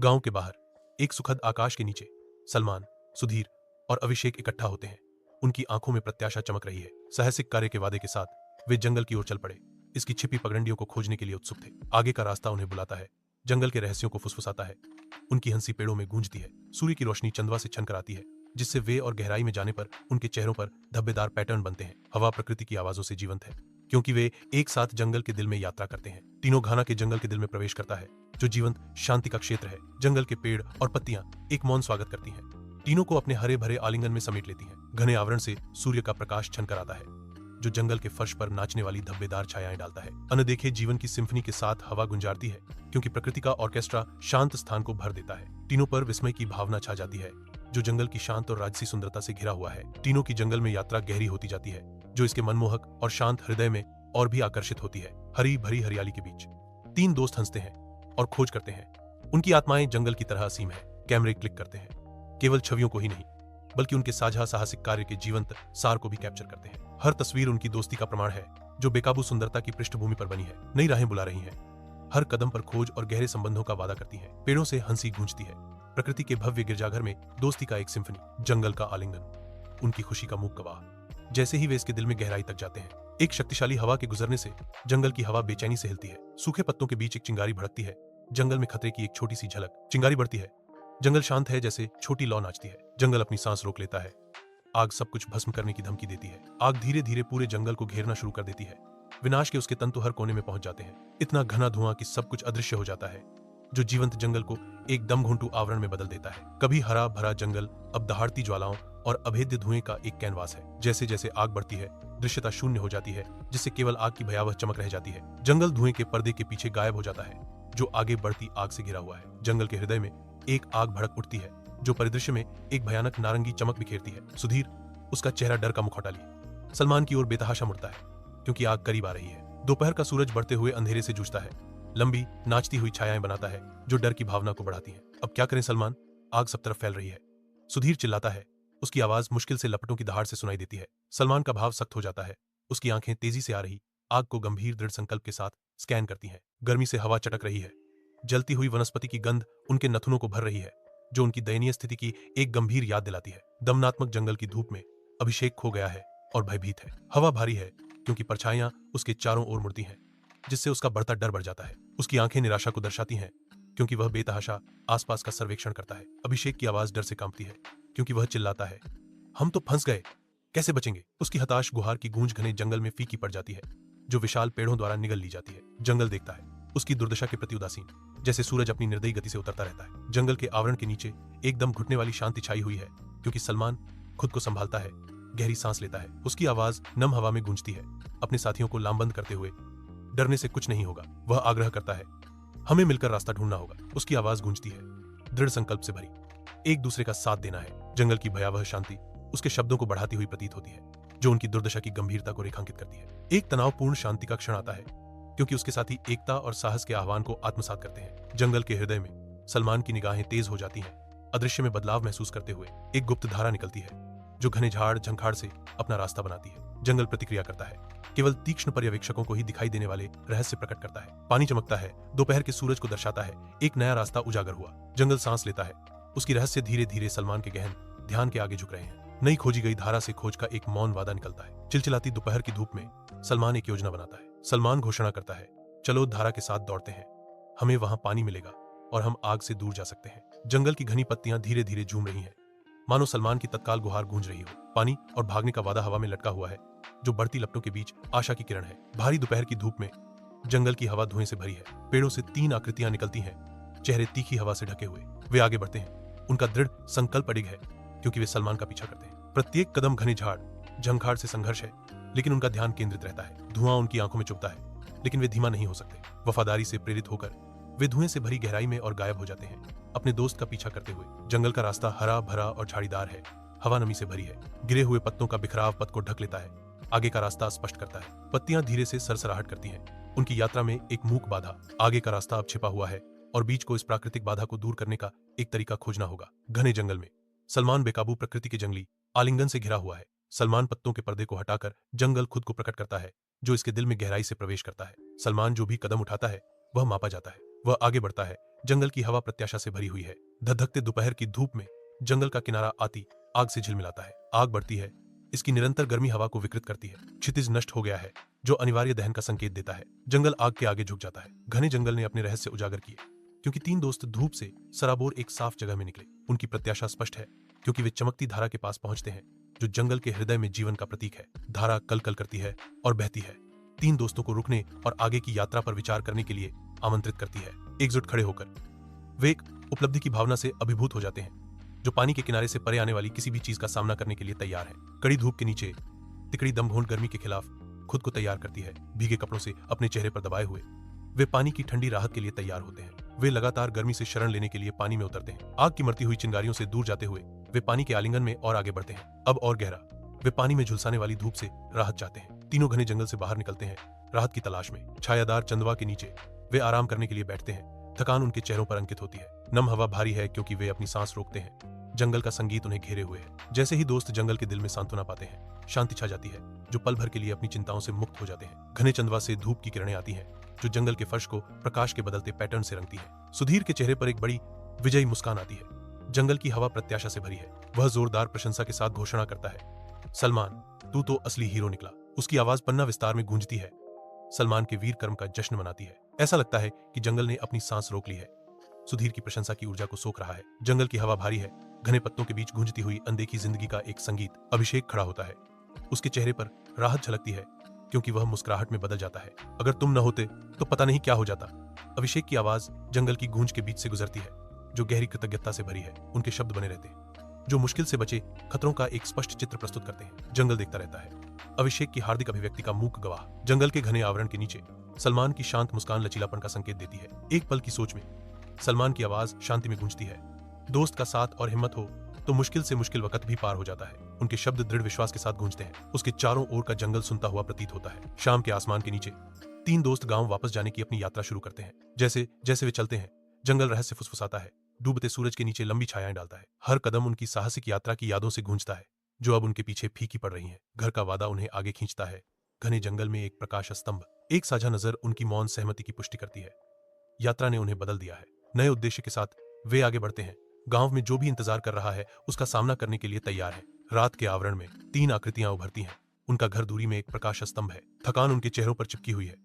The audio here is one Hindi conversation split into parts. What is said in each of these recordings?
गांव के बाहर एक सुखद आकाश के नीचे सलमान, सुधीर और अभिषेक इकट्ठा होते हैं। उनकी आंखों में प्रत्याशा चमक रही है। साहसिक कार्य के वादे के साथ वे जंगल की ओर चल पड़े। इसकी छिपी पगडंडियों को खोजने के लिए उत्सुक थे। आगे का रास्ता उन्हें बुलाता है, जंगल के रहस्यों को फुसफुसाता है। उनकी हंसी पेड़ों में गूंजती है। सूर्य की रोशनी चंदवा से छनकर आती है, जिससे वे और गहराई में जाने पर उनके चेहरों पर धब्बेदार पैटर्न बनते हैं। हवा प्रकृति की आवाजों से जीवंत है, क्योंकि वे एक साथ जंगल के दिल में यात्रा करते हैं। तीनों घाना के जंगल के दिल में प्रवेश करता है, जो जीवंत शांति का क्षेत्र है। जंगल के पेड़ और पत्तियां एक मौन स्वागत करती हैं, तीनों को अपने हरे भरे आलिंगन में समेट लेती हैं। घने आवरण से सूर्य का प्रकाश छनकर आता है, जो जंगल के फर्श पर नाचने वाली धब्बेदार छायाएं डालता है। अनदेखे जीवन की सिम्फनी के साथ हवा गुंजारती है, क्योंकि प्रकृति का ऑर्केस्ट्रा शांत स्थान को भर देता है। तीनों पर विस्मय की भावना छा जाती है, जो जंगल की शांत और राजसी सुंदरता से घिरा हुआ है। तीनों की जंगल में यात्रा गहरी होती जाती है, जो इसके मनमोहक और शांत हृदय में और भी आकर्षित होती है। हरी भरी हरियाली के बीच तीन दोस्त हंसते हैं और खोज करते हैं। उनकी आत्माएं जंगल की तरह असीम है। कैमरे क्लिक करते हैं, केवल छवियों को ही नहीं, बल्कि उनके साझा साहसिक कार्य के जीवंत सार को भी कैप्चर करते हैं। हर तस्वीर उनकी दोस्ती का प्रमाण है, जो बेकाबू सुंदरता की पृष्ठभूमि पर बनी है। नई राहें बुला रही हैं, हर कदम पर खोज और गहरे संबंधों का वादा करती हैं। पेड़ों से हंसी गूंजती है, प्रकृति के भव्य गिरजाघर में दोस्ती का एक सिम्फनी। जंगल का आलिंगन उनकी खुशी का मूक गवाह। जैसे ही वे इसके दिल में गहराई तक जाते हैं, एक शक्तिशाली हवा के गुजरने से जंगल की हवा बेचैनी से हिलती है। सूखे पत्तों के बीच एक चिंगारी भड़कती है। जंगल में खतरे की एक छोटी सी झलक। चिंगारी बढ़ती है, जंगल शांत है, जैसे छोटी लौ नाचती है। जंगल अपनी सांस रोक लेता है। आग सब कुछ भस्म करने की धमकी देती है। आग धीरे धीरे पूरे जंगल को घेरना शुरू कर देती है। विनाश के उसके तंतु हर कोने में पहुंच जाते हैं। इतना घना धुआं कि सब कुछ अदृश्य हो जाता है, जो जीवंत जंगल को एक दमघुंटू आवरण में बदल देता है। कभी हरा भरा जंगल अब दहाड़ती ज्वालाओं और अभेद्य धुएं का एक कैनवास है। जैसे जैसे आग बढ़ती है, दृश्यता शून्य हो जाती है, जिससे केवल आग की भयावह चमक रह जाती है। जंगल धुएं के पर्दे के पीछे गायब हो जाता है, जो आगे बढ़ती आग से घिरा हुआ है। जंगल के हृदय में एक आग भड़क उठती है, जो परिदृश्य में एक भयानक नारंगी चमक बिखेरती है। सुधीर, उसका चेहरा डर का मुखौटा लिए, सलमान की ओर बेतहाशा मुड़ता है, क्योंकि आग करीब आ रही है। दोपहर का सूरज बढ़ते हुए अंधेरे से जूझता है, लंबी नाचती हुई छायाएं बनाता है, जो डर की भावना को बढ़ाती हैं। अब क्या करें सलमान? आग सब तरफ फैल रही है। सुधीर चिल्लाता है, उसकी आवाज मुश्किल से लपटों की दहाड़ से सुनाई देती है। सलमान का भाव सख्त हो जाता है। उसकी आंखें तेजी से आ रही आग को गंभीर दृढ़ संकल्प के साथ स्कैन करती हैं। गर्मी से हवा चटक रही है, जलती हुई वनस्पति की गंध उनके नथुनों को भर रही है, जो उनकी दयनीय स्थिति की एक गंभीर याद दिलाती है। दमनात्मक जंगल की धूप में अभिषेक खो गया है और भयभीत है। हवा भारी है, क्योंकि परछाइयां उसके चारों ओर मुड़ती हैं, जिससे उसका बढ़ता डर बढ़ जाता है। उसकी आंखें निराशा को दर्शाती हैं, क्योंकि वह बेतहाशा आसपास का सर्वेक्षण करता है। अभिषेक की आवाज डर से कांपती है, क्योंकि वह चिल्लाता है, हम तो फंस गए, कैसे बचेंगे? उसकी हताश गुहार की गूंज घने जंगल में फीकी पड़ जाती है, जो विशाल पेड़ों द्वारा निगल ली जाती है। जंगल देखता है, उसकी दुर्दशा के प्रति उदासीन, जैसे सूरज अपनी निर्दयी गति से उतरता रहता है। जंगल के आवरण के नीचे एकदम घुटने वाली शांति छाई हुई है, क्योंकि सलमान खुद को संभालता है, गहरी सांस लेता है। उसकी आवाज नम हवा में गूंजती है, अपने साथियों को लामबंद करते हुए, डरने से कुछ नहीं होगा। वह आग्रह करता है, हमें मिलकर रास्ता ढूंढना होगा। उसकी आवाज गूंजती है, दृढ़ संकल्प से भरी, एक दूसरे का साथ देना है। जंगल की भयावह शांति उसके शब्दों को बढ़ाती हुई प्रतीत होती है, जो उनकी दुर्दशा की गंभीरता को रेखांकित करती है। एक तनावपूर्ण शांति का क्षण आता है, क्योंकि उसके साथी एकता और साहस के आह्वान को आत्मसात करते हैं। जंगल के हृदय में सलमान की निगाहें तेज हो जाती हैं। अदृश्य में बदलाव महसूस करते हुए एक गुप्त धारा निकलती है, जो घने झाड़ झंखाड़ से अपना रास्ता बनाती है। जंगल प्रतिक्रिया करता है, केवल तीक्ष्ण पर्यवेक्षकों को ही दिखाई देने वाले रहस्य प्रकट करता है। पानी चमकता है, दोपहर के सूरज को दर्शाता है। एक नया रास्ता उजागर हुआ। जंगल सांस लेता है, उसकी रहस्य धीरे धीरे सलमान के गहन ध्यान के आगे झुक रहे हैं। नई खोजी गई धारा से खोज का एक मौन वादा निकलता है। चिलचिलाती दोपहर की धूप में सलमान एक योजना बनाता है। सलमान घोषणा करता है, चलो धारा के साथ दौड़ते हैं, हमें वहां पानी मिलेगा और हम आग से दूर जा सकते हैं। जंगल की घनी पत्तियां धीरे धीरे झूम रही हैं, मानो सलमान की तत्काल गुहार गूंज रही हो। पानी और भागने का वादा हवा में लटका हुआ है, जो बढ़ती लपटों के बीच आशा की किरण है। भारी दोपहर की धूप में जंगल की हवा धुएं से भरी है। पेड़ों से तीन आकृतियां निकलती हैं, चेहरे तीखी हवा से ढके हुए। वे आगे बढ़ते हैं, उनका दृढ़ संकल्प अडिग है, क्योंकि वे सलमान का पीछा करते हैं। प्रत्येक कदम घने झाड़ झंखाड़ से संघर्ष है, लेकिन उनका ध्यान केंद्रित रहता है। धुआं उनकी आंखों में चुभता है, लेकिन वे धीमा नहीं हो सकते। वफादारी से प्रेरित होकर वे धुएं से भरी गहराई में और गायब हो जाते हैं, अपने दोस्त का पीछा करते हुए। जंगल का रास्ता हरा भरा और झाड़ीदार है, हवा नमी से भरी है। गिरे हुए पत्तों का बिखराव पथ को ढक लेता है, आगे का रास्ता स्पष्ट करता है। पत्तियां धीरे से सरसराहट करती हैं, उनकी यात्रा में एक मूक बाधा। आगे का रास्ता अब छिपा हुआ है, और बीच को इस प्राकृतिक बाधा को दूर करने का एक तरीका खोजना होगा। घने जंगल में सलमान बेकाबू प्रकृति के जंगली आलिंगन से घिरा हुआ है। सलमान पत्तों के पर्दे को हटाकर जंगल खुद को प्रकट करता है, जो इसके दिल में गहराई से प्रवेश करता है। सलमान जो भी कदम उठाता है, वह मापा जाता है। वह आगे बढ़ता है, जंगल की हवा प्रत्याशा से भरी हुई है। धधकते दोपहर की धूप में जंगल का किनारा आती आग से झिलमिलाता है। आग बढ़ती है, इसकी निरंतर गर्मी हवा को विकृत करती है। क्षितिज नष्ट हो गया है, जो अनिवार्य दहन का संकेत देता है। जंगल आग के आगे झुक जाता है। घने जंगल ने अपने रहस्य उजागर किए, क्योंकि तीन दोस्त धूप से सराबोर एक साफ जगह में निकले। उनकी प्रत्याशा स्पष्ट है, क्योंकि वे चमकती धारा के पास पहुंचते हैं, जो जंगल के हृदय में जीवन का प्रतीक है। धारा कल कल करती है और बहती है, तीन दोस्तों को रुकने और आगे की यात्रा पर विचार करने के लिए आमंत्रित करती है। एकजुट खड़े होकर वे एक उपलब्धि की भावना से अभिभूत हो जाते हैं, जो पानी के किनारे से परे आने वाली किसी भी चीज का सामना करने के लिए तैयार है। कड़ी धूप के नीचे तिकड़ी दमघोंट गर्मी के खिलाफ खुद को तैयार करती है। भीगे कपड़ों से अपने चेहरे पर दबाए हुए वे पानी की ठंडी राहत के लिए तैयार होते हैं। वे लगातार गर्मी से शरण लेने के लिए पानी में उतरते हैं। आग की मरती हुई चिंगारियों से दूर जाते हुए वे पानी के आलिंगन में और आगे बढ़ते हैं, अब और गहरा। वे पानी में झुलसाने वाली धूप से राहत चाहते हैं। तीनों घने जंगल से बाहर निकलते हैं, राहत की तलाश में। छायादार चंदवा के नीचे वे आराम करने के लिए बैठते हैं। थकान उनके चेहरों पर अंकित होती है। नम हवा भारी है, क्योंकि वे अपनी सांस रोकते हैं। जंगल का संगीत उन्हें घेरे हुए है। जैसे ही दोस्त जंगल के दिल में सांत्वना पाते हैं, शांति छा जाती है, जो पल भर के लिए अपनी चिंताओं से मुक्त हो जाते हैं। घने चंदवा से धूप की किरणें आती हैं, जो जंगल के फर्श को प्रकाश के बदलते पैटर्न से रंगती है। सुधीर के चेहरे पर एक बड़ी विजयी मुस्कान आती है। जंगल की हवा प्रत्याशा से भरी है। वह जोरदार प्रशंसा के साथ घोषणा करता है, सलमान, तू तो असली हीरो निकला। उसकी आवाज पन्ना विस्तार में गूंजती है, सलमान के वीर कर्म का जश्न मनाती है। ऐसा लगता है कि जंगल ने अपनी सांस रोक ली है, सुधीर की प्रशंसा की ऊर्जा को सोख रहा है। जंगल की हवा भारी है। घने पत्तों के बीच गूंजती हुई अनदेखी जिंदगी का एक संगीत। अभिषेक खड़ा होता है, उसके चेहरे पर राहत झलकती है, क्योंकि वह मुस्कुराहट में बदल जाता है। अगर तुम न होते तो पता नहीं क्या हो जाता। अभिषेक की आवाज जंगल की गूंज के बीच से गुजरती है, जो गहरी कृतज्ञता से भरी है। उनके शब्द बने रहते हैं, जो मुश्किल से बचे खतरों का एक स्पष्ट चित्र प्रस्तुत करते हैं। जंगल देखता रहता है, अभिषेक की हार्दिक अभिव्यक्ति का मूक गवाह। जंगल के घने आवरण के नीचे सलमान की शांत मुस्कान लचीलापन का संकेत देती है। एक पल की सोच में सलमान की आवाज शांति में गूंजती है, दोस्त का साथ और हिम्मत हो तो मुश्किल से मुश्किल वक्त भी पार हो जाता है। उनके शब्द दृढ़ विश्वास के साथ गूंजते हैं। उसके चारों ओर का जंगल सुनता हुआ प्रतीत होता है। शाम के आसमान के नीचे तीन दोस्त गांव वापस जाने की अपनी यात्रा शुरू करते हैं। जैसे जैसे वे चलते हैं, जंगल रहस्य फुसफुसाता है, डूबते सूरज के नीचे लंबी छायाएं डालता है। हर कदम उनकी साहसिक यात्रा की यादों से गूंजता है, जो अब उनके पीछे फीकी पड़ रही हैं। घर का वादा उन्हें आगे खींचता है। घने जंगल में एक प्रकाश स्तंभ, एक साझा नजर उनकी मौन सहमति की पुष्टि करती है। यात्रा ने उन्हें बदल दिया है। नए उद्देश्य के साथ वे आगे बढ़ते हैं। गांव में जो भी इंतजार कर रहा है, उसका सामना करने के लिए तैयार है। रात के आवरण में तीन आकृतियां उभरती हैं। उनका घर दूरी में एक प्रकाश स्तंभ है। थकान उनके चेहरों पर चिपकी हुई है,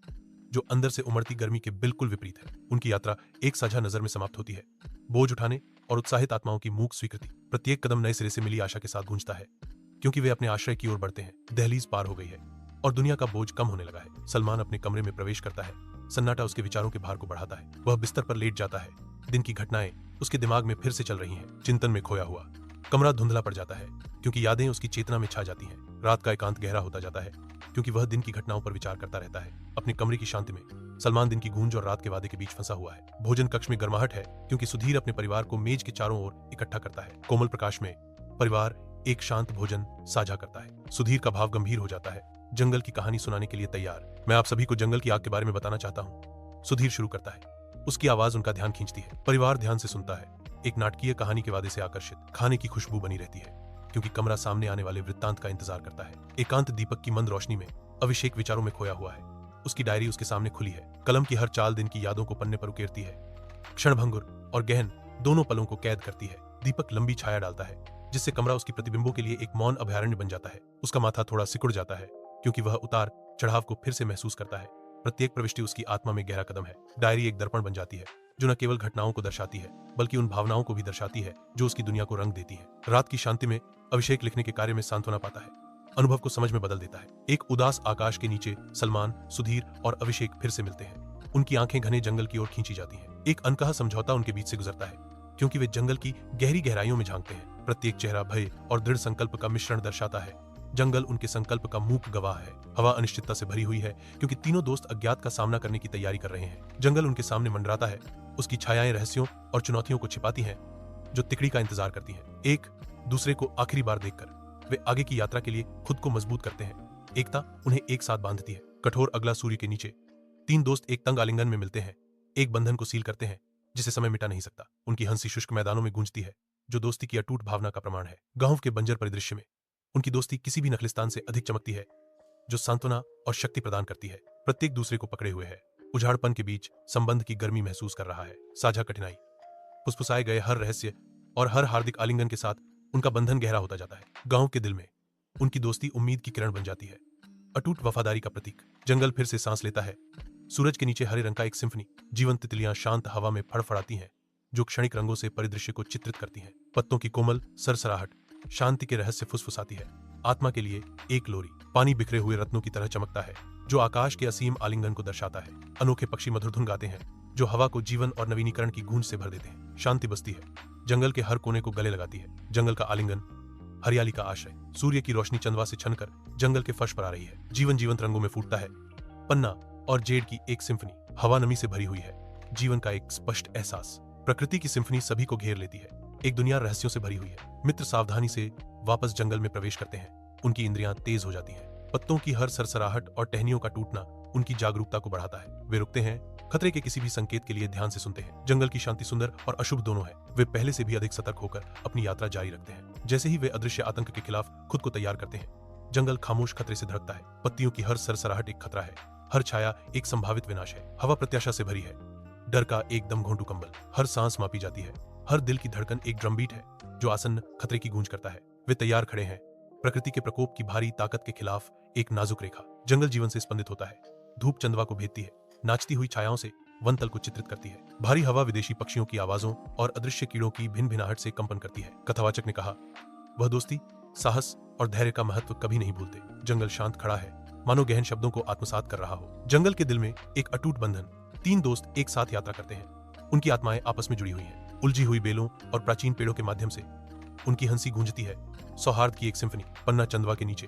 जो अंदर से उमड़ती गर्मी के बिल्कुल विपरीत है। उनकी यात्रा एक साझा नजर में समाप्त होती है। बोझ उठाने और उत्साहित आत्माओं की मूक स्वीकृति। प्रत्येक कदम नए सिरे से मिली आशा के साथ गूंजता है, क्योंकि वे अपने आश्रय की ओर बढ़ते हैं। दहलीज पार हो गई है और दुनिया का बोझ कम होने लगा है। सलमान अपने कमरे में प्रवेश करता है। सन्नाटा उसके विचारों के भार को बढ़ाता है। वह बिस्तर पर लेट जाता है। दिन की घटनाएं उसके दिमाग में फिर से चल रही हैं। चिंतन में खोया हुआ कमरा धुंधला पड़ जाता है, क्योंकि यादें उसकी चेतना में छा जाती हैं। रात का एकांत गहरा होता जाता है, क्योंकि वह दिन की घटनाओं पर विचार करता रहता है। अपने कमरे की शांति में सलमान दिन की गूंज और रात के वादे के बीच फंसा हुआ है। भोजन कक्ष में गर्माहट है, क्योंकि सुधीर अपने परिवार को मेज के चारों ओर इकट्ठा करता है। कोमल प्रकाश में परिवार एक शांत भोजन साझा करता है। सुधीर का भाव गंभीर हो जाता है, जंगल की कहानी सुनाने के लिए तैयार। मैं आप सभी को जंगल की आग के बारे में बताना चाहता हूँ, सुधीर शुरू करता है। उसकी आवाज उनका ध्यान खींचती है। परिवार ध्यान से सुनता है, एक नाटकीय कहानी के वादे से आकर्षित। खाने की खुशबू बनी रहती है, क्योंकि कमरा सामने आने वाले वृत्तांत का इंतजार करता है। एकांत दीपक की मंद रोशनी में अभिषेक विचारों में खोया हुआ है। उसकी डायरी उसके सामने खुली है। कलम की हर चाल दिन की यादों को पन्ने पर उकेरती है। क्षणभंगुर और गहन दोनों पलों को कैद करती है। दीपक लंबी छाया डालता है, जिससे कमरा उसकी प्रतिबिंबों के लिए एक मौन अभयारण्य बन जाता है। उसका माथा थोड़ा सिकुड़ जाता है, क्योंकि वह उतार चढ़ाव को फिर से महसूस करता है। प्रत्येक प्रविष्टि उसकी आत्मा में गहरा कदम है। डायरी एक दर्पण बन जाती है, जो न केवल घटनाओं को दर्शाती है, बल्कि उन भावनाओं को भी दर्शाती है जो उसकी दुनिया को रंग देती है। रात की शांति में अभिषेक लिखने के कार्य में सांत्वना पाता है, अनुभव को समझ में बदल देता है। एक उदास आकाश के नीचे सलमान, सुधीर और अभिषेक फिर से मिलते हैं। उनकी आंखें घने जंगल की ओर खींची जाती हैं। एक अनकहा समझौता उनके बीच से गुजरता है, क्योंकि वे जंगल की गहरी गहराइयों में झांकते हैं। प्रत्येक चेहरा भय और दृढ़ संकल्प का मिश्रण दर्शाता है। जंगल उनके संकल्प का मूक गवाह है। हवा अनिश्चितता से भरी हुई है, क्योंकि तीनों दोस्त अज्ञात का सामना करने की तैयारी कर रहे हैं। जंगल उनके सामने मंडराता है। उसकी छायाएं रहस्यों और चुनौतियों को छिपाती हैं, जो तिकड़ी का इंतजार करती हैं। एक दूसरे को आखिरी बार देखकर वे आगे की यात्रा के लिए खुद को मजबूत करते हैं। एकता उन्हें एक साथ बांधती है। कठोर अगला सूर्य के नीचे तीन दोस्त एक तंग आलिंगन में मिलते हैं, एक बंधन को सील करते हैं जिसे समय मिटा नहीं सकता। उनकी हंसी शुष्क मैदानों में गूंजती है, जो दोस्ती की अटूट भावना का प्रमाण है। गांव के बंजर परिदृश्य में उनकी दोस्ती किसी भी नखलिस्तान से अधिक चमकती है, जो सांत्वना और शक्ति प्रदान करती है। प्रत्येक दूसरे को पकड़े हुए है, उजाड़पन के बीच संबंध की गर्मी महसूस कर रहा है। साझा कठिनाई, फुसफुसाए गए हर रहस्य और हर हार्दिक आलिंगन के साथ उनका बंधन गहरा होता जाता है। गांव के दिल में उनकी दोस्ती उम्मीद की किरण बन जाती है, अटूट वफादारी का प्रतीक। जंगल फिर से सांस लेता है। सूरज के नीचे हरे रंग का एक सिम्फनी, जीवंत तितलियां शांत हवा में फड़फड़ाती हैं, जो क्षणिक रंगों से परिदृश्य को चित्रित करती हैं। पत्तों की कोमल सरसराहट शांति के रहस्य फुसफुसाती है। आत्मा के लिए एक लोरी, पानी बिखरे हुए रत्नों की तरह चमकता है, जो आकाश के असीम आलिंगन को दर्शाता है। अनोखे पक्षी मधुर धुन गाते हैं, जो हवा को जीवन और नवीनीकरण की गूंज से भर देते हैं। शांति बसती है, जंगल के हर कोने को गले लगाती है। जंगल का आलिंगन, हरियाली का आश्रय। सूर्य की रोशनी चंदवा से छनकर जंगल के फर्श पर आ रही है। जीवन जीवंत रंगों में फूटता है। पन्ना और जेड की एक सिम्फनी, हवा नमी से भरी हुई है, जीवन का एक स्पष्ट एहसास। प्रकृति की सिम्फनी सभी को घेर लेती है। एक दुनिया रहस्यों से भरी हुई है। मित्र सावधानी से वापस जंगल में प्रवेश करते हैं। उनकी इंद्रियां तेज हो जाती हैं। पत्तों की हर सरसराहट और टहनियों का टूटना उनकी जागरूकता को बढ़ाता है। वे रुकते हैं, खतरे के किसी भी संकेत के लिए ध्यान से सुनते हैं। जंगल की शांति सुंदर और अशुभ दोनों है। वे पहले से भी अधिक सतर्क होकर अपनी यात्रा जारी रखते हैं। जैसे ही वे अदृश्य आतंक के खिलाफ खुद को तैयार करते हैं, जंगल खामोश खतरे से धड़कता है। पत्तियों की हर सरसराहट एक खतरा है, हर छाया एक संभावित विनाश है। हवा प्रत्याशा से भरी है, डर का एकदम घोंटू कंबल। हर सांस मापी जाती है, हर दिल की धड़कन एक ड्रमबीट है, जो आसन्न खतरे की गूंज करता है। वे तैयार खड़े हैं, प्रकृति के प्रकोप की भारी ताकत के खिलाफ एक नाजुक रेखा। जंगल जीवन से स्पंदित होता है। धूप चंदवा को भेदती है, नाचती हुई छायाओं से वन तल को चित्रित करती है। भारी हवा विदेशी पक्षियों की आवाजों और अदृश्य कीड़ों की भिन भिनाहट से कंपन करती है। कथावाचक ने कहा, वह दोस्ती, साहस और धैर्य का महत्व कभी नहीं भूलते। जंगल शांत खड़ा है, मानो गहन शब्दों को आत्मसात कर रहा हो। जंगल के दिल में एक अटूट बंधन। 3 दोस्त एक साथ यात्रा करते हैं। उनकी आत्माएं आपस में जुड़ी हुई हैं। उलझी हुई बेलों और प्राचीन पेड़ों के माध्यम से उनकी हंसी गूंजती है। सौहार्द की एक सिम्फनी। पन्ना चंदवा के नीचे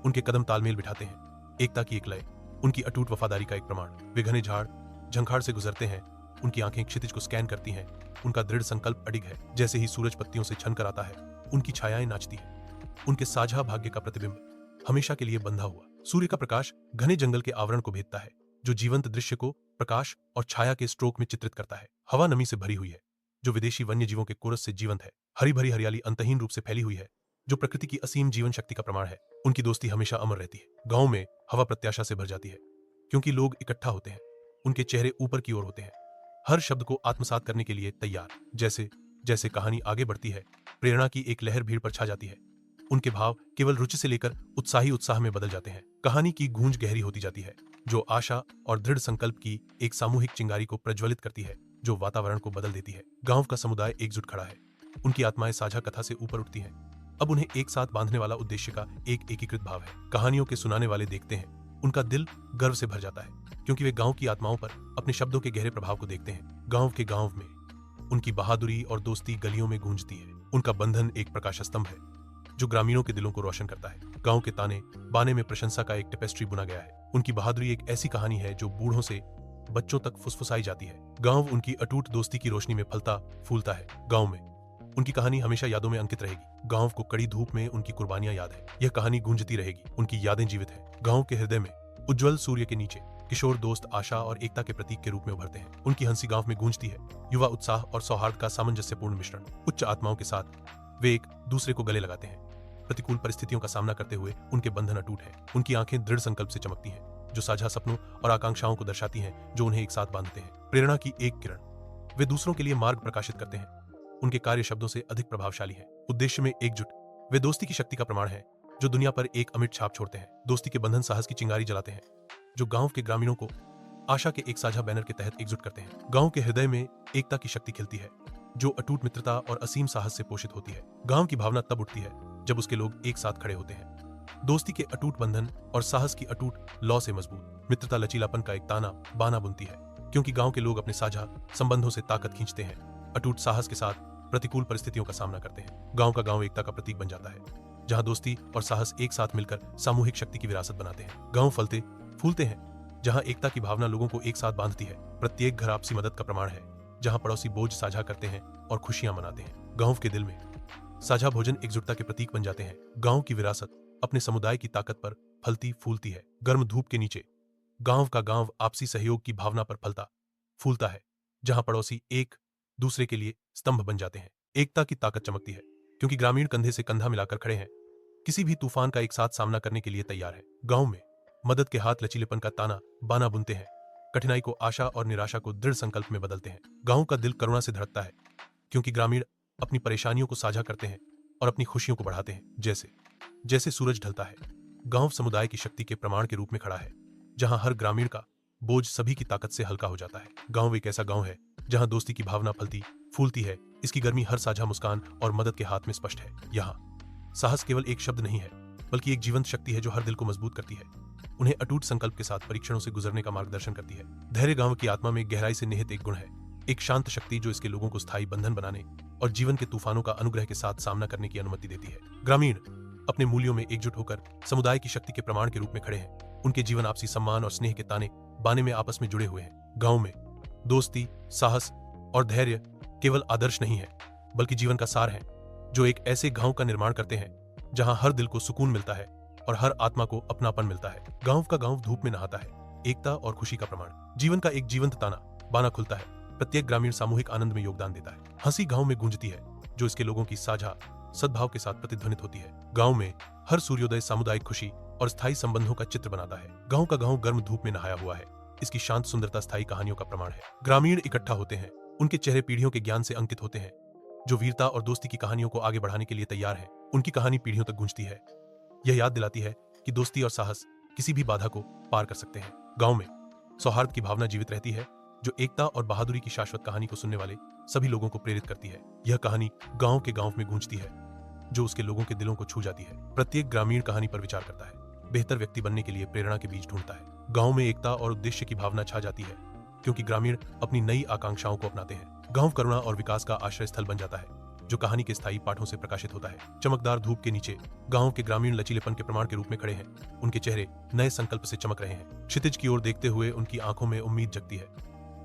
उनके कदम तालमेल बिठाते हैं। एकता की एक लय, उनकी अटूट वफादारी का एक प्रमाण। वे घने झाड़ झंखाड़ से गुजरते हैं। उनकी आंखें क्षितिज को स्कैन करती हैं। उनका दृढ़ संकल्प अडिग है। जैसे ही सूरज पत्तियों से छन कर आता है, उनकी छायाएं नाचती हैं। उनके साझा भाग्य का प्रतिबिंब हमेशा के लिए बंधा हुआ। सूर्य का प्रकाश घने जंगल के आवरण को भेदता है, जो जीवंत दृश्य को प्रकाश और छाया के स्ट्रोक में चित्रित करता है। हवा नमी से भरी हुई है, जो विदेशी वन्य जीवों के कोरस से जीवंत है। हरी भरी हरियाली अंतहीन रूप से फैली हुई है, जो प्रकृति की असीम जीवन शक्ति का प्रमाण है। उनकी दोस्ती हमेशा अमर रहती है। गांव में हवा प्रत्याशा से भर जाती है, क्योंकि लोग इकट्ठा होते हैं। उनके चेहरे ऊपर की ओर होते हैं, हर शब्द को आत्मसात करने के लिए तैयार। जैसे जैसे कहानी आगे बढ़ती है, प्रेरणा की एक लहर भीड़ पर छा जाती है। उनके भाव केवल रुचि से लेकर उत्साही उत्साह में बदल जाते हैं। कहानी की गूंज गहरी होती जाती है, जो आशा और दृढ़ संकल्प की एक सामूहिक चिंगारी को प्रज्वलित करती है, जो वातावरण को बदल देती है। गांव का समुदाय एकजुट खड़ा है। उनकी आत्माएं साझा कथा से ऊपर उठती हैं। अब उन्हें एक साथ बांधने वाला उद्देश्य का एक एकीकृत भाव है। कहानियों के सुनाने वाले देखते हैं, उनका दिल गर्व से भर जाता है, क्योंकि वे गांव की आत्माओं पर अपने शब्दों के गहरे प्रभाव को देखते हैं। गांव के गांव में उनकी बहादुरी और दोस्ती गलियों में गूंजती है। उनका बंधन एक प्रकाश स्तंभ है, जो ग्रामीणों के दिलों को रोशन करता है। गांव के ताने बाने में प्रशंसा का एक टेपेस्ट्री बुना गया है। उनकी बहादुरी एक ऐसी कहानी है जो बूढ़ों से बच्चों तक फुसफुसाई जाती है। गांव उनकी अटूट दोस्ती की रोशनी में फलता फूलता है। गांव में उनकी कहानी हमेशा यादों में अंकित रहेगी। गांव को कड़ी धूप में उनकी कुर्बानियां याद है। यह कहानी गूंजती रहेगी, उनकी यादें जीवित है। गांव के हृदय में उज्जवल सूर्य के नीचे किशोर दोस्त आशा और एकता के प्रतीक के रूप में उभरते हैं। उनकी हंसी गांव में गूंजती है, युवा उत्साह और सौहार्द का सामंजस्यपूर्ण मिश्रण। उच्च आत्माओं के साथ वे एक दूसरे को गले लगाते हैं। प्रतिकूल परिस्थितियों का सामना करते हुए उनके बंधन अटूट है। उनकी आंखें दृढ़ संकल्प से चमकती हैं, जो साझा सपनों और आकांक्षाओं को दर्शाती हैं, जो उन्हें एक साथ बांधते हैं। प्रेरणा की एक किरण, वे दूसरों के लिए मार्ग प्रकाशित करते हैं। उनके कार्य शब्दों से अधिक प्रभावशाली है। उद्देश्य में एकजुट, वे दोस्ती की शक्ति का प्रमाण है, जो दुनिया पर एक अमिट छाप छोड़ते हैं। दोस्ती के बंधन साहस की चिंगारी जलाते हैं, जो गांव के ग्रामीणों को आशा के एक साझा बैनर के तहत एकजुट करते हैं। गांव के हृदय में एकता की शक्ति खिलती है, जो अटूट मित्रता और असीम साहस से पोषित होती है। गांव की भावना तब उठती है जब उसके लोग एक साथ खड़े होते हैं। दोस्ती के अटूट बंधन और साहस की अटूट लौ से मजबूत। मित्रता लचीलापन का एक ताना बाना बुनती है, क्योंकि गांव के लोग अपने साझा संबंधों से ताकत खींचते हैं। अटूट साहस के साथ प्रतिकूल परिस्थितियों का सामना करते हैं। गांव का गांव एकता का प्रतीक बन जाता है, जहां दोस्ती और साहस एक साथ मिलकर सामूहिक शक्ति की विरासत बनाते हैं। गांव फलते फूलते हैं, जहां एकता की भावना लोगों को एक साथ बांधती है। प्रत्येक घर आपसी मदद का प्रमाण है, जहां पड़ोसी बोझ साझा करते हैं और खुशियां मनाते हैं। गांव के दिल में साझा भोजन एकजुटता के प्रतीक बन जाते हैं। गांव की विरासत अपने समुदाय की ताकत पर फलती फूलती है। गर्म धूप के नीचे गांव का गांव आपसी सहयोग की भावना पर फलता फूलता है, जहां पड़ोसी एक दूसरे के लिए स्तंभ बन जाते हैं। एकता की ताकत चमकती है, क्योंकि ग्रामीण कंधे से कंधा मिलाकर खड़े हैं, किसी भी तूफान का एक साथ सामना करने के लिए तैयार है। गांव में मदद के हाथ लचीलेपन का ताना बाना बुनते हैं, कठिनाई को आशा और निराशा को दृढ़ संकल्प में बदलते हैं। गांव का दिल करुणा से धड़कता है, क्योंकि ग्रामीण अपनी परेशानियों को साझा करते हैं और अपनी खुशियों को बढ़ाते हैं। जैसे जैसे सूरज ढलता है, गांव समुदाय की शक्ति के प्रमाण के रूप में खड़ा है, जहां हर ग्रामीण का बोझ सभी की ताकत से हल्का हो जाता है। गांव एक ऐसा गांव है जहां दोस्ती की भावना फलती फूलती है। इसकी गर्मी हर साझा मुस्कान और मदद के हाथ में स्पष्ट है। यहाँ साहस केवल एक शब्द नहीं है, बल्कि एक जीवंत शक्ति है जो हर दिल को मजबूत करती है, उन्हें अटूट संकल्प के साथ परीक्षणों से गुजरने का मार्गदर्शन करती है। धैर्य गांव की आत्मा में गहराई से निहित एक गुण है, एक शांत शक्ति जो इसके लोगों को स्थायी बंधन बनाने और जीवन के तूफानों का अनुग्रह के साथ सामना करने की अनुमति देती है। ग्रामीण अपने मूल्यों में एकजुट होकर समुदाय की शक्ति के प्रमाण के रूप में खड़े हैं। उनके जीवन आपसी सम्मान और स्नेह के ताने बाने में आपस में जुड़े हुए हैं। गांव में दोस्ती, साहस और धैर्य केवल आदर्श नहीं है, बल्कि जीवन का सार है, जो एक ऐसे गांव का निर्माण करते हैं जहां हर दिल को सुकून मिलता है और हर आत्मा को अपनापन मिलता है। गांव का गांव धूप में नहाता है, एकता और खुशी का प्रमाण। जीवन का एक जीवंत ताना बाना खुलता है, प्रत्येक ग्रामीण सामूहिक आनंद में योगदान देता है। हंसी गांव में गूंजती है, जो इसके लोगों की साझा सद्भाव के साथ प्रतिध्वनित होती है। गांव में हर सूर्योदय सामुदायिक खुशी और स्थायी संबंधों का चित्र बनाता है। गांव का गांव गर्म धूप में नहाया हुआ है, इसकी शांत सुंदरता स्थायी कहानियों का प्रमाण है। ग्रामीण इकट्ठा होते हैं, उनके चेहरे पीढ़ियों के ज्ञान से अंकित होते हैं, जो वीरता और दोस्ती की कहानियों को आगे बढ़ाने के लिए तैयार है। उनकी कहानी पीढ़ियों तक गूंजती है, यह याद दिलाती है कि दोस्ती और साहस किसी भी बाधा को पार कर सकते हैं। गांव में सौहार्द की भावना जीवित रहती है, जो एकता और बहादुरी की शाश्वत कहानी को सुनने वाले सभी लोगों को प्रेरित करती है। यह कहानी गांव के गांव में गूंजती है, जो उसके लोगों के दिलों को छू जाती है। प्रत्येक ग्रामीण कहानी पर विचार करता है, बेहतर व्यक्ति बनने के लिए प्रेरणा के बीज ढूंढता है। गांव में एकता और उद्देश्य की भावना छा जाती है, क्योंकि ग्रामीण अपनी नई आकांक्षाओं को अपनाते हैं। गांव करुणा और विकास का आश्रय स्थल बन जाता है, जो कहानी के स्थायी पाठों से प्रकाशित होता है। चमकदार धूप के नीचे गांव के ग्रामीण लचीलेपन के प्रमाण के रूप में खड़े हैं। उनके चेहरे नए संकल्प से चमक रहे हैं। क्षितिज की ओर देखते हुए उनकी आंखों में उम्मीद जगती है,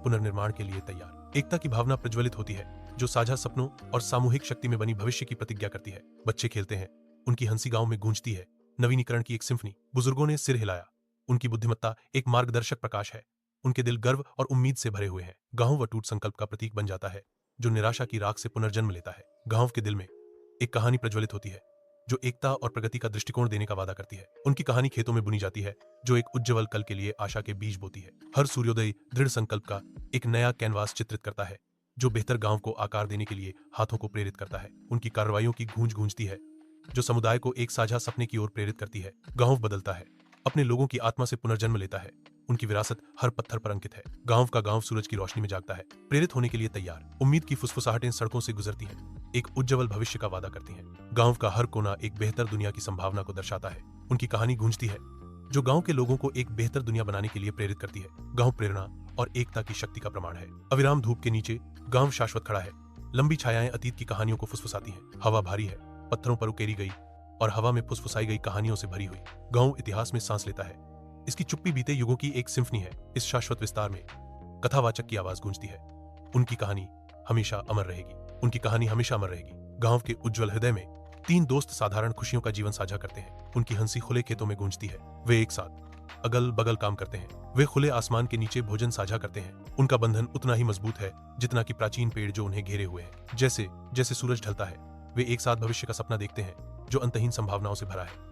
पुनर्निर्माण के लिए तैयार। एकता की भावना प्रज्वलित होती है, जो साझा सपनों और सामूहिक शक्ति में बनी भविष्य की प्रतिज्ञा करती है। बच्चे खेलते हैं, उनकी हंसी गांव में गूंजती है, नवीनीकरण की एक सिम्फनी। बुजुर्गों ने सिर हिलाया, उनकी बुद्धिमत्ता एक मार्गदर्शक प्रकाश है। उनके दिल गर्व और उम्मीद से भरे हुए हैं। गांव अटूट संकल्प का प्रतीक बन जाता है, जो निराशा की राख से पुनर्जन्म लेता है। गांव के दिल में एक कहानी प्रज्वलित होती है, जो एकता और प्रगति का दृष्टिकोण देने का वादा करती है। उनकी कहानी खेतों में बुनी जाती है, जो एक उज्जवल कल के लिए आशा के बीज बोती है। हर सूर्योदय दृढ़ संकल्प का एक नया कैनवास चित्रित करता है, जो बेहतर गांव को आकार देने के लिए हाथों को प्रेरित करता है। उनकी कार्रवाइयों की गूंज गूंजती है, जो समुदाय को एक साझा सपने की ओर प्रेरित करती है। गांव बदलता है, अपने लोगों की आत्मा से पुनर्जन्म लेता है। उनकी विरासत हर पत्थर पर अंकित है। गांव का गांव सूरज की रोशनी में जागता है, प्रेरित होने के लिए तैयार। उम्मीद की फुसफुसाहटें सड़कों से गुजरती हैं, एक उज्जवल भविष्य का वादा करती हैं। गांव का हर कोना एक बेहतर दुनिया की संभावना को दर्शाता है। उनकी कहानी गूंजती है, जो गांव के लोगों को एक बेहतर दुनिया बनाने के लिए प्रेरित करती है। गांव प्रेरणा और एकता की शक्ति का प्रमाण है। अविराम धूप के नीचे गांव शाश्वत खड़ा है। लंबी छायाएं अतीत की कहानियों को फुसफुसाती हैं। हवा भारी है, पत्थरों पर उकेरी गई और हवा में फुसफुसाई गई कहानियों से भरी हुई। गांव इतिहास में सांस लेता है, इसकी चुप्पी बीते युगों की एक सिम्फनी है। इस शाश्वत विस्तार में कथावाचक की आवाज गूंजती है। उनकी कहानी हमेशा अमर रहेगी, उनकी कहानी हमेशा अमर रहेगी। गांव के उज्जवल हृदय में तीन दोस्त साधारण खुशियों का जीवन साझा करते हैं। उनकी हंसी खुले खेतों में गूंजती है। वे एक साथ अगल बगल काम करते हैं। वे खुले आसमान के नीचे भोजन साझा करते हैं। उनका बंधन उतना ही मजबूत है जितना कि प्राचीन पेड़ जो उन्हें घेरे हुए हैं। जैसे जैसे सूरज ढलता है, वे एक साथ भविष्य का सपना देखते हैं, जो अंतहीन संभावनाओं से भरा है।